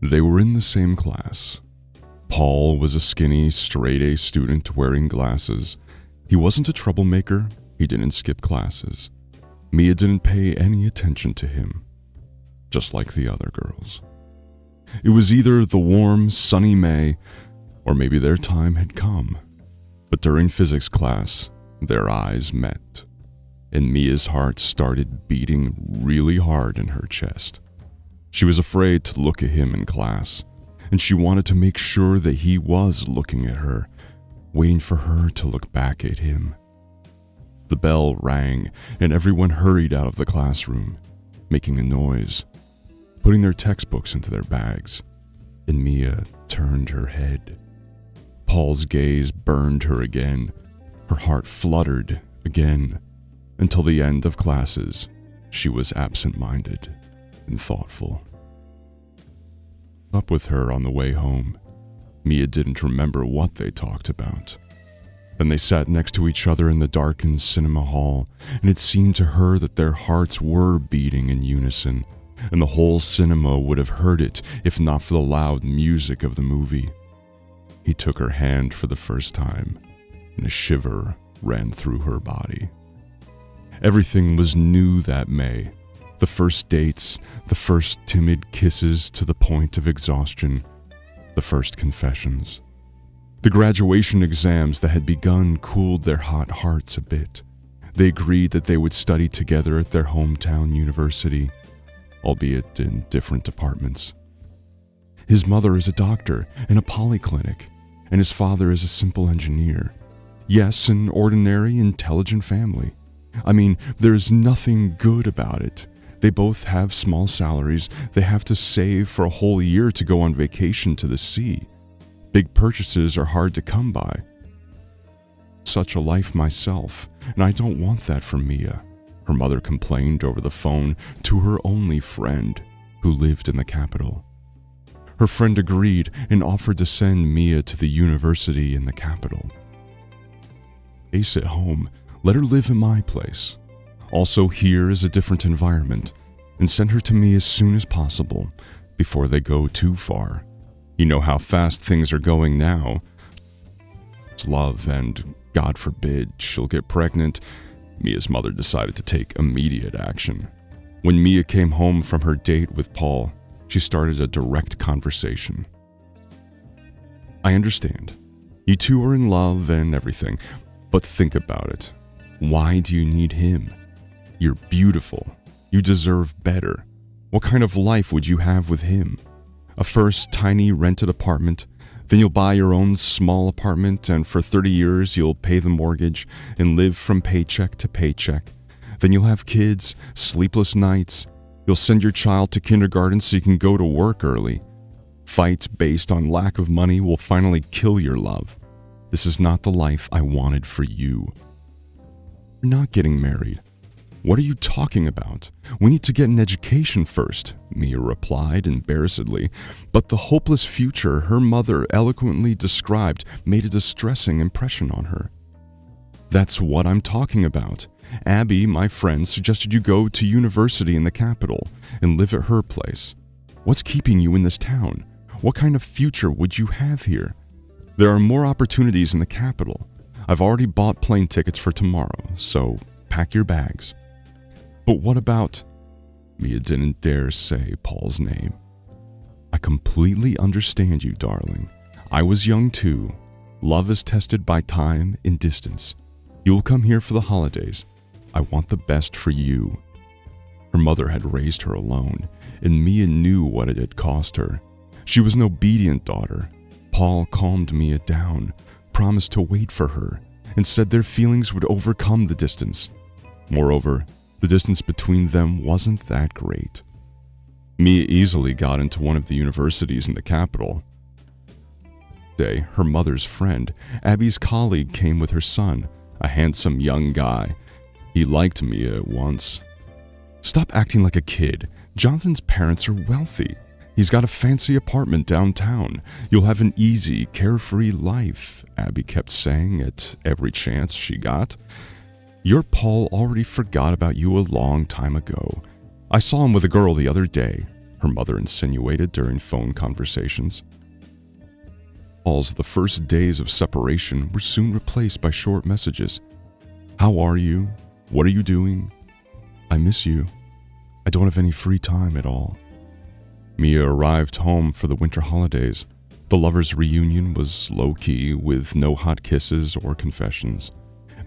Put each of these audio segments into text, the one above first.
They were in the same class. Paul was a skinny, straight-A student wearing glasses. He wasn't a troublemaker. He didn't skip classes. Mia didn't pay any attention to him, just like the other girls. It was either the warm, sunny May, or maybe their time had come. But during physics class, their eyes met, and Mia's heart started beating really hard in her chest. She was afraid to look at him in class, and she wanted to make sure that he was looking at her, waiting for her to look back at him. The bell rang, and everyone hurried out of the classroom, making a noise, putting their textbooks into their bags, and Mia turned her head. Paul's gaze burned her again. Her heart fluttered again. Until the end of classes, she was absent-minded and thoughtful. Up with her on the way home, Mia didn't remember what they talked about. Then they sat next to each other in the darkened cinema hall, and it seemed to her that their hearts were beating in unison, and the whole cinema would have heard it if not for the loud music of the movie. He took her hand for the first time, and a shiver ran through her body. Everything was new that May. The first dates, the first timid kisses to the point of exhaustion, the first confessions. The graduation exams that had begun cooled their hot hearts a bit. They agreed that they would study together at their hometown university, albeit in different departments. His mother is a doctor in a polyclinic, and his father is a simple engineer. Yes, an ordinary, intelligent family. I mean, there's nothing good about it. They both have small salaries. They have to save for a whole year to go on vacation to the sea. Big purchases are hard to come by. Such a life myself, and I don't want that for Mia, her mother complained over the phone to her only friend, who lived in the capital. Her friend agreed and offered to send Mia to the university in the capital. Ace at home, let her live in my place. Also, here is a different environment, and send her to me as soon as possible, before they go too far. You know how fast things are going now. It's love, and God forbid she'll get pregnant. Mia's mother decided to take immediate action. When Mia came home from her date with Paul, she started a direct conversation. I understand. You two are in love and everything, but think about it. Why do you need him? You're beautiful. You deserve better. What kind of life would you have with him? A first tiny rented apartment, then you'll buy your own small apartment, and for 30 years you'll pay the mortgage and live from paycheck to paycheck. Then you'll have kids, sleepless nights. You'll send your child to kindergarten so you can go to work early. Fights based on lack of money will finally kill your love. This is not the life I wanted for you. We're not getting married. What are you talking about? We need to get an education first, Mia replied embarrassedly, but the hopeless future her mother eloquently described made a distressing impression on her. That's what I'm talking about. Abby, my friend, suggested you go to university in the capital and live at her place. What's keeping you in this town? What kind of future would you have here? There are more opportunities in the capital. I've already bought plane tickets for tomorrow, so pack your bags. But what about... Mia didn't dare say Paul's name. I completely understand you, darling. I was young too. Love is tested by time and distance. You will come here for the holidays. I want the best for you. Her mother had raised her alone, and Mia knew what it had cost her. She was an obedient daughter. Paul calmed Mia down, promised to wait for her, and said their feelings would overcome the distance. Moreover, the distance between them wasn't that great. Mia easily got into one of the universities in the capital. Day, her mother's friend, Abby's colleague, came with her son, a handsome young guy. He liked Mia at once. Stop acting like a kid. Jonathan's parents are wealthy. He's got a fancy apartment downtown. You'll have an easy, carefree life, Abby kept saying at every chance she got. Your Paul already forgot about you a long time ago. I saw him with a girl the other day. her mother insinuated during phone conversations. Calls the first days of separation were soon replaced by short messages. How are you? What are you doing? I miss you. I don't have any free time at all. Mia arrived home for the winter holidays. The lovers' reunion was low-key, with no hot kisses or confessions.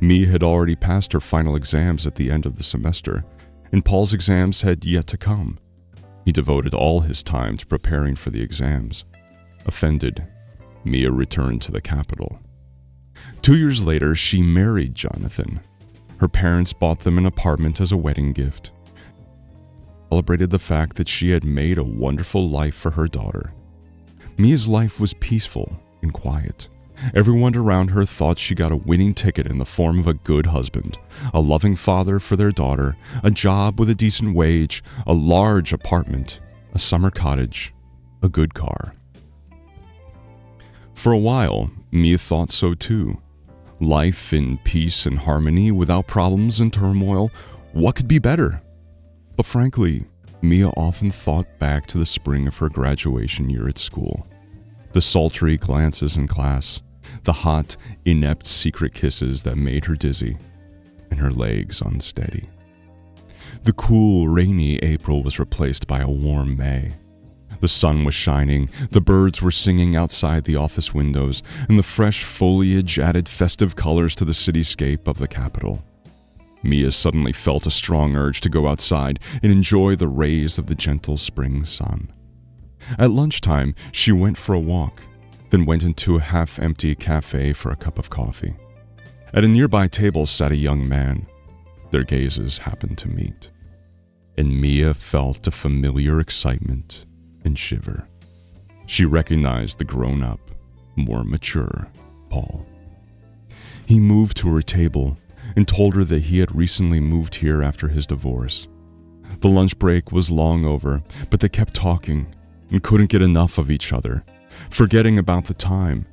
Mia had already passed her final exams at the end of the semester, and Paul's exams had yet to come. He devoted all his time to preparing for the exams. Offended, Mia returned to the capital. 2 years later, she married Jonathan. Her parents bought them an apartment as a wedding gift. Celebrated the fact that she had made a wonderful life for her daughter. Mia's life was peaceful and quiet. Everyone around her thought she got a winning ticket in the form of a good husband, a loving father for their daughter, a job with a decent wage, a large apartment, a summer cottage, a good car. For a while, Mia thought so too. Life in peace and harmony without problems and turmoil, what could be better? But frankly, Mia often thought back to the spring of her graduation year at school. The sultry glances in class, the hot, inept secret kisses that made her dizzy, and her legs unsteady. The cool, rainy April was replaced by a warm May. The sun was shining, the birds were singing outside the office windows, and the fresh foliage added festive colors to the cityscape of the capital. Mia suddenly felt a strong urge to go outside and enjoy the rays of the gentle spring sun. At lunchtime, she went for a walk, then went into a half-empty cafe for a cup of coffee. At a nearby table sat a young man. Their gazes happened to meet, and Mia felt a familiar excitement and shiver. She recognized the grown-up, more mature Paul. He moved to her table and told her that he had recently moved here after his divorce. The lunch break was long over, but they kept talking and couldn't get enough of each other, forgetting about the time.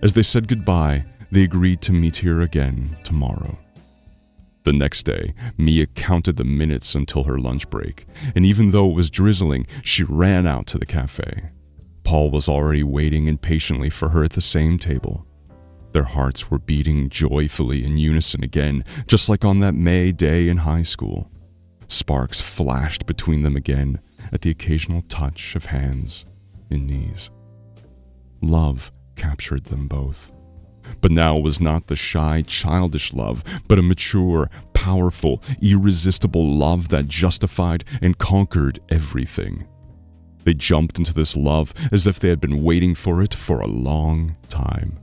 As they said goodbye, they agreed to meet here again tomorrow. The next day, Mia counted the minutes until her lunch break, and even though it was drizzling, she ran out to the cafe. Paul was already waiting impatiently for her at the same table. Their hearts were beating joyfully in unison again, just like on that May day in high school. Sparks flashed between them again at the occasional touch of hands and knees. Love captured them both. But now it was not the shy, childish love, but a mature, powerful, irresistible love that justified and conquered everything. They jumped into this love as if they had been waiting for it for a long time.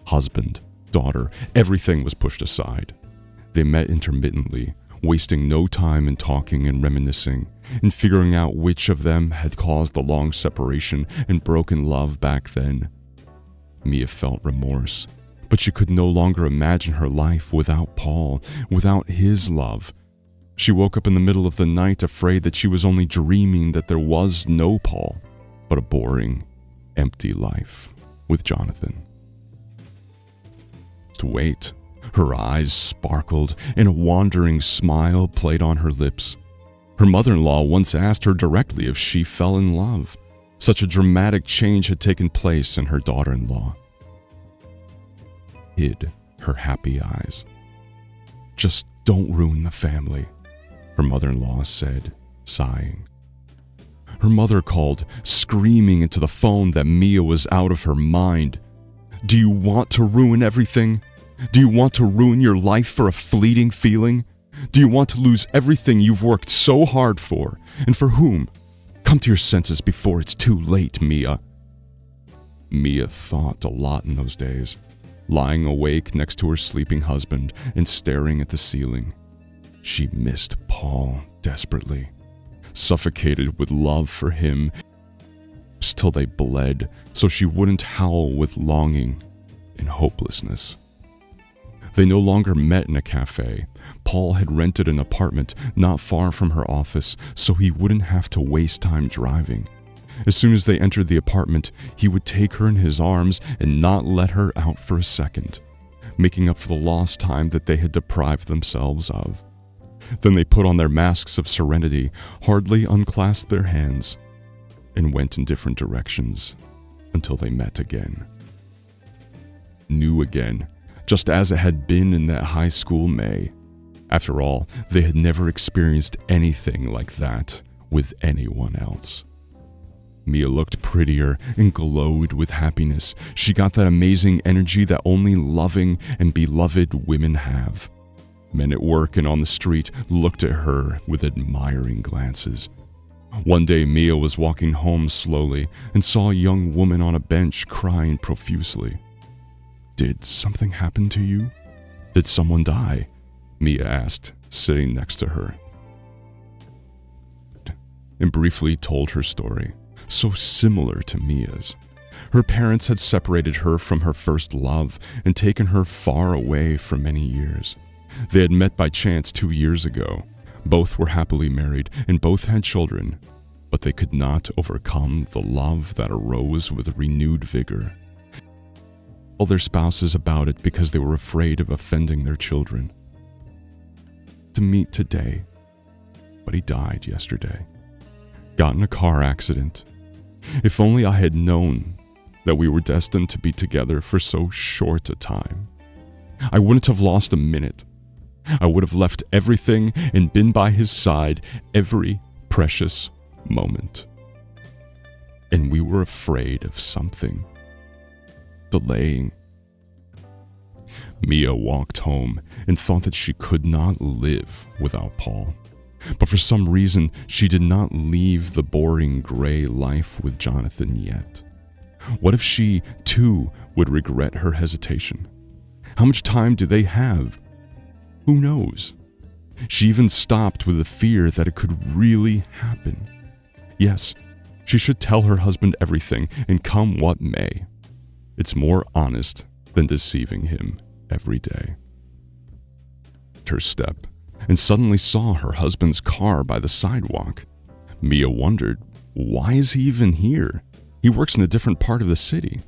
Husband, daughter, everything was pushed aside. They met intermittently, wasting no time in talking and reminiscing, and figuring out which of them had caused the long separation and broken love back then. Mia felt remorse, but she could no longer imagine her life without Paul, without his love. She woke up in the middle of the night afraid that she was only dreaming that there was no Paul, but a boring, empty life with Jonathan. To wait, her eyes sparkled and a wandering smile played on her lips. Her mother-in-law once asked her directly if she fell in love. Such a dramatic change had taken place in her daughter-in-law. Hid her happy eyes. "Just don't ruin the family," her mother-in-law said, sighing. Her mother called, screaming into the phone that Mia was out of her mind. "Do you want to ruin everything? Do you want to ruin your life for a fleeting feeling? Do you want to lose everything you've worked so hard for? And for whom? Come to your senses before it's too late, Mia." Mia thought a lot in those days, lying awake next to her sleeping husband and staring at the ceiling. She missed Paul desperately, suffocated with love for him, till they bled so she wouldn't howl with longing and hopelessness. They no longer met in a cafe. Paul had rented an apartment not far from her office so he wouldn't have to waste time driving. As soon as they entered the apartment, he would take her in his arms and not let her out for a second, making up for the lost time that they had deprived themselves of. Then they put on their masks of serenity, hardly unclasped their hands, and went in different directions until they met again. New again, just as it had been in that high school May. After all, they had never experienced anything like that with anyone else. Mia looked prettier and glowed with happiness. She got that amazing energy that only loving and beloved women have. Men at work and on the street looked at her with admiring glances. One day, Mia was walking home slowly and saw a young woman on a bench crying profusely. "Did something happen to you? Did someone die?" Mia asked, sitting next to her, and briefly told her story, so similar to Mia's. Her parents had separated her from her first love and taken her far away for many years. They had met by chance 2 years ago. Both were happily married and both had children, but they could not overcome the love that arose with renewed vigor. They told their spouses about it because they were afraid of offending their children. To meet today, but he died yesterday. Got in a car accident. If only I had known that we were destined to be together for so short a time. I wouldn't have lost a minute. I would have left everything and been by his side every precious moment. And we were afraid of something delaying. Mia walked home and thought that she could not live without Paul. But for some reason, she did not leave the boring gray life with Jonathan yet. What if she, too, would regret her hesitation? How much time do they have? Who knows? She even stopped with the fear that it could really happen. Yes, she should tell her husband everything, and come what may. It's more honest than deceiving him every day. Her step, and suddenly saw her husband's car by the sidewalk. Mia wondered, why is he even here? He works in a different part of the city.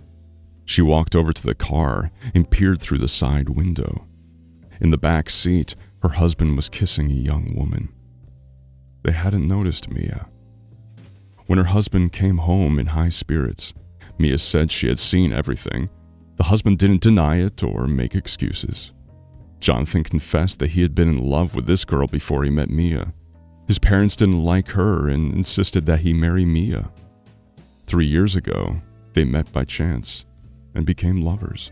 She walked over to the car and peered through the side window. In the back seat, her husband was kissing a young woman. They hadn't noticed Mia. When her husband came home in high spirits, Mia said she had seen everything. The husband didn't deny it or make excuses. Jonathan confessed that he had been in love with this girl before he met Mia. His parents didn't like her and insisted that he marry Mia. 3 years ago, they met by chance and became lovers.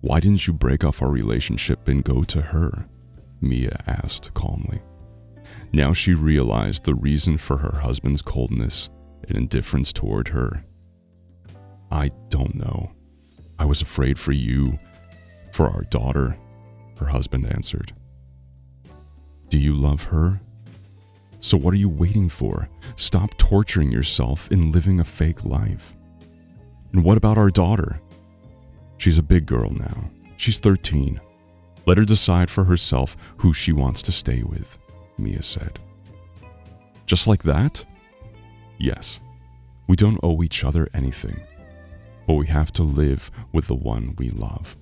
"Why didn't you break off our relationship and go to her?" Mia asked calmly. Now she realized the reason for her husband's coldness and indifference toward her. "I don't know. I was afraid for you, for our daughter," her husband answered. "Do you love her? So what are you waiting for? Stop torturing yourself and living a fake life. And what about our daughter? She's a big girl now. She's 13. Let her decide for herself who she wants to stay with," Mia said. "Just like that?" "Yes. We don't owe each other anything, but we have to live with the one we love."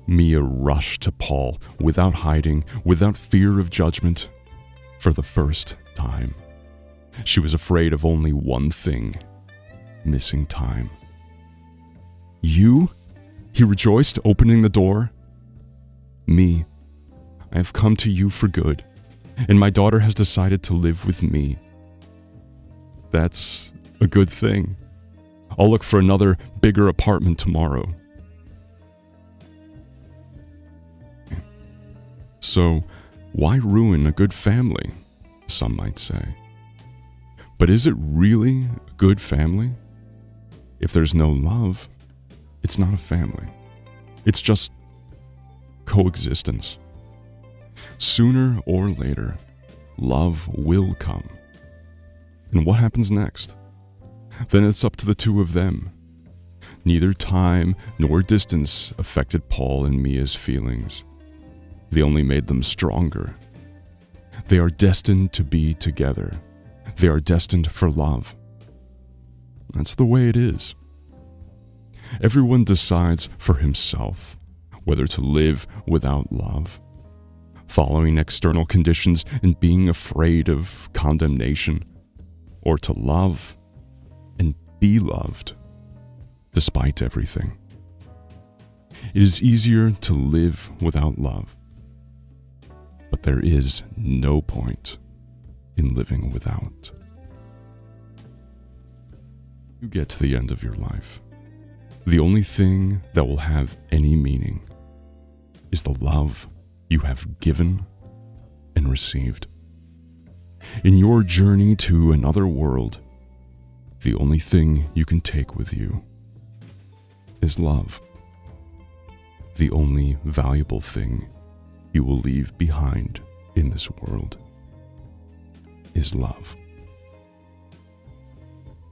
Mia rushed to Paul without hiding, without fear of judgment. For the first time, she was afraid of only one thing: missing time. "You?" He rejoiced, opening the door. "Me. I have come to you for good, and my daughter has decided to live with me. That's a good thing. I'll look for another, bigger apartment tomorrow." So, why ruin a good family? Some might say. But is it really a good family? If there's no love, it's not a family. It's just coexistence. Sooner or later, love will come. And what happens next? Then it's up to the two of them. Neither time nor distance affected Paul and Mia's feelings. They only made them stronger. They are destined to be together. They are destined for love. That's the way it is. Everyone decides for himself whether to live without love, following external conditions and being afraid of condemnation, or to love and be loved despite everything. It is easier to live without love, but there is no point in living without. You get to the end of your life. The only thing that will have any meaning is the love you have given and received. In your journey to another world, the only thing you can take with you is love. The only valuable thing you will leave behind in this world is love.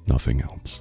Nothing else.